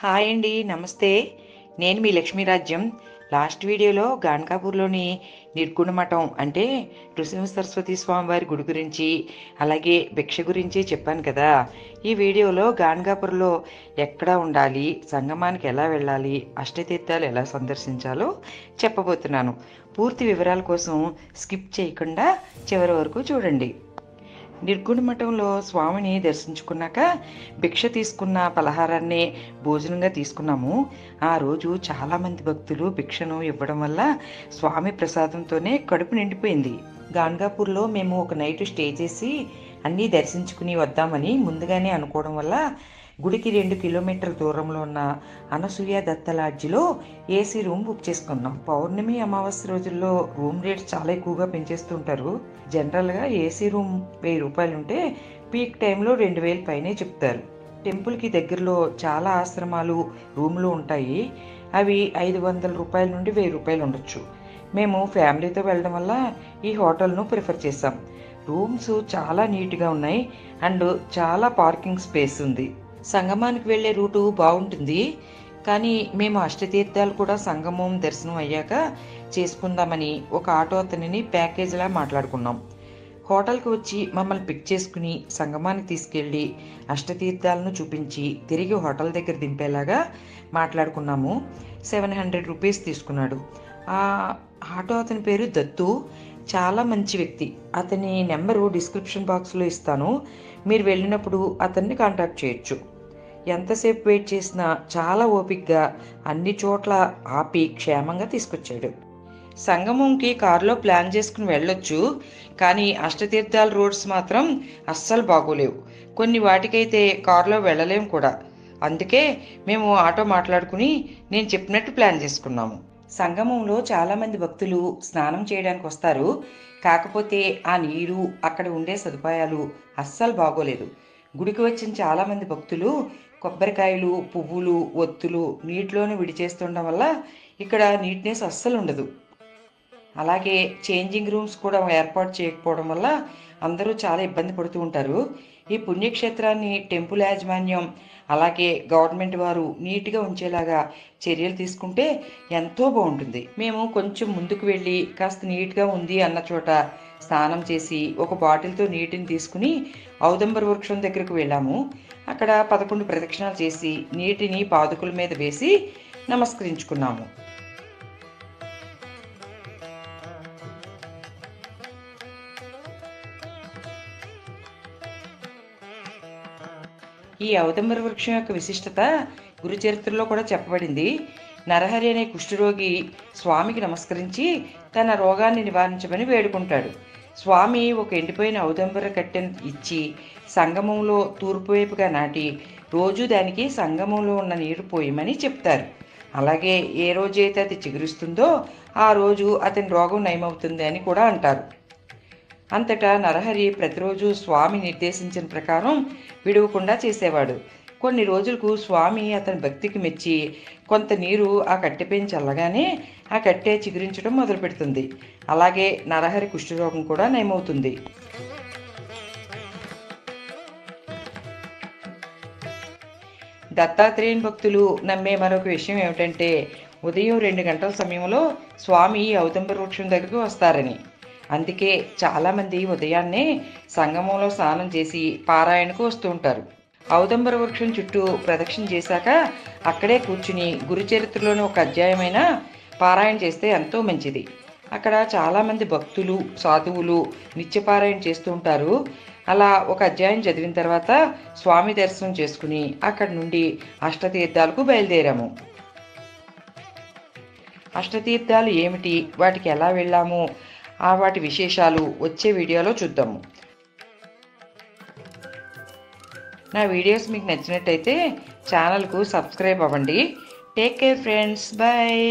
Hi అండి, నమస్తే. నేను మీ లక్ష్మీరాజ్యం. లాస్ట్ వీడియోలో గాన్కాపూర్లోని నిర్గుణ మఠం అంటే నృసింహ సరస్వతి స్వామివారి గుడి గురించి, అలాగే భిక్ష గురించి చెప్పాను కదా. ఈ వీడియోలో గాన్కాపూర్లో ఎక్కడ ఉండాలి, సంగమానికి ఎలా వెళ్ళాలి, అష్టతీర్థాలు ఎలా సందర్శించాలో చెప్పబోతున్నాను. పూర్తి వివరాల కోసం స్కిప్ చేయకుండా చివరి వరకు చూడండి. నిర్గుణ మఠంలో స్వామిని దర్శించుకున్నాక భిక్ష తీసుకున్న పలహారాన్ని భోజనంగా తీసుకున్నాము. ఆ రోజు చాలామంది భక్తులు భిక్షను ఇవ్వడం వల్ల స్వామి ప్రసాదంతోనే కడుపు నిండిపోయింది. గాన్గాపూర్లో మేము ఒక నైట్ స్టే చేసి అన్నీ దర్శించుకుని వద్దామని ముందుగానే అనుకోవడం వల్ల గుడికి 2 కిలోమీటర్ల దూరంలో ఉన్న అనసూయ దత్త లాడ్జిలో ఏసీ రూమ్ బుక్ చేసుకున్నాం. పౌర్ణమి అమావాస్య రోజుల్లో రూమ్ రేట్స్ చాలా ఎక్కువగా పెంచేస్తుంటారు. జనరల్గా ఏసీ రూమ్ 1000 రూపాయలు ఉంటే పీక్ టైంలో 2000 పైనే చెప్తారు. టెంపుల్కి దగ్గరలో చాలా ఆశ్రమాలు రూమ్లు ఉంటాయి. అవి 500 రూపాయల నుండి 1000 రూపాయలు ఉండొచ్చు. మేము ఫ్యామిలీతో వెళ్ళడం వల్ల ఈ హోటల్ను ప్రిఫర్ చేసాం. రూమ్స్ చాలా నీట్గా ఉన్నాయి అండ్ చాలా పార్కింగ్ స్పేస్ ఉంది. సంగమానికి వెళ్ళే రూటు బాగుంటుంది, కానీ మేము అష్టతీర్థాలు కూడా సంగమం దర్శనం అయ్యాక చేసుకుందామని ఒక ఆటో అతనిని ప్యాకేజీలా మాట్లాడుకున్నాం. హోటల్కి వచ్చి మమ్మల్ని పిక్ చేసుకుని సంగమానికి తీసుకెళ్ళి అష్టతీర్థాలను చూపించి తిరిగి హోటల్ దగ్గర దింపేలాగా మాట్లాడుకున్నాము. 700 రూపీస్ తీసుకున్నాడు. ఆ ఆటో అతని పేరు దత్తు. చాలా మంచి వ్యక్తి. అతని నెంబరు డిస్క్రిప్షన్ బాక్స్లో ఇస్తాను. మీరు వెళ్ళినప్పుడు అతన్ని కాంటాక్ట్ చేయొచ్చు. ఎంతసేపు వెయిట్ చేసినా చాలా ఓపికగా అన్ని చోట్ల ఆపి క్షేమంగా తీసుకొచ్చాడు. సంగమంకి కారులో ప్లాన్ చేసుకుని వెళ్ళొచ్చు, కానీ అష్టతీర్థాల రోడ్స్ మాత్రం అస్సలు బాగోలేవు. కొన్ని వాటికైతే కారులో వెళ్ళలేము కూడా. అందుకే మేము ఆటో మాట్లాడుకుని నేను చెప్పినట్టు ప్లాన్ చేసుకున్నాము. సంగమంలో చాలామంది భక్తులు స్నానం చేయడానికి వస్తారు. కాకపోతే ఆ నీరు, అక్కడ ఉండే సదుపాయాలు అస్సలు బాగోలేదు. గుడికి వచ్చిన చాలామంది భక్తులు కొబ్బరికాయలు, పువ్వులు, ఒత్తులు నీటిలోనే విడిచేస్తుండడం వల్ల ఇక్కడ నీట్నెస్ అస్సలు ఉండదు. అలాగే చేంజింగ్ రూమ్స్ కూడా ఏర్పాటు చేయకపోవడం వల్ల అందరూ చాలా ఇబ్బంది పడుతూ ఉంటారు. ఈ పుణ్యక్షేత్రాన్ని టెంపుల్ యాజమాన్యం అలాగే గవర్నమెంట్ వారు నీట్గా ఉంచేలాగా చర్యలు తీసుకుంటే ఎంతో బాగుంటుంది. మేము కొంచెం ముందుకు వెళ్ళి కాస్త నీట్గా ఉంది అన్న చోట స్నానం చేసి ఒక బాటిల్తో నీటిని తీసుకుని ఔదంబర వృక్షం దగ్గరకు వెళ్ళాము. అక్కడ 11 ప్రదక్షిణాలు చేసి నీటిని పాదుకుల మీద వేసి నమస్కరించుకున్నాము. ఈ ఔదంబర వృక్షం యొక్క విశిష్టత గురుచరిత్రలో కూడా చెప్పబడింది. నరహరి అనే కుష్ఠరోగి స్వామికి నమస్కరించి తన రోగాన్ని నివారించమని వేడుకుంటాడు. స్వామి ఒక ఎండిపోయిన ఔదంబర కట్టెను ఇచ్చి సంగమంలో తూర్పు వైపుగా నాటి రోజు దానికి సంగమంలో ఉన్న నీరు పోయమని చెప్తారు. అలాగే ఏ రోజైతే అది చిగురిస్తుందో ఆ రోజు అతని రోగం నయమవుతుంది అని కూడా అంటారు. అంతటా నరహరి ప్రతిరోజు స్వామి నిర్దేశించిన ప్రకారం విడవకుండా చేసేవాడు. కొన్ని రోజులకు స్వామి అతని భక్తికి మెచ్చి కొంత నీరు ఆ కట్టెపైన చల్లగానే ఆ కట్టె చిగురించడం మొదలు పెడుతుంది. అలాగే నరహరి కుష్ఠరోగం కూడా నయమవుతుంది. దత్తాత్రేయుని భక్తులు నమ్మే మరొక విషయం ఏమిటంటే ఉదయం 2 గంటల సమయంలో స్వామి ఔదంబర వృక్షం దగ్గరకు వస్తారని. అందుకే చాలామంది ఉదయాన్నే సంగమంలో స్నానం చేసి పారాయణకు వస్తూ ఉంటారు. ఔదంబర వృక్షం చుట్టూ ప్రదక్షిణ చేశాక అక్కడే కూర్చుని గురుచరిత్రలోని ఒక అధ్యాయమైన పారాయణ చేస్తే ఎంతో మంచిది. అక్కడ చాలామంది భక్తులు, సాధువులు నిత్యపారాయణ చేస్తూ ఉంటారు. అలా ఒక అధ్యాయం చదివిన తర్వాత స్వామి దర్శనం చేసుకుని అక్కడి నుండి అష్టతీర్థాలకు బయలుదేరాము. అష్టతీర్థాలు ఏమిటి, వాటికి ఎలా వెళ్ళాము, వాటి విశేషాలు వచ్చే వీడియోలో చూద్దాము. నా వీడియోస్ మీకు నచ్చినట్టయితే ఛానల్కు సబ్స్క్రైబ్ అవ్వండి. Take care friends, bye.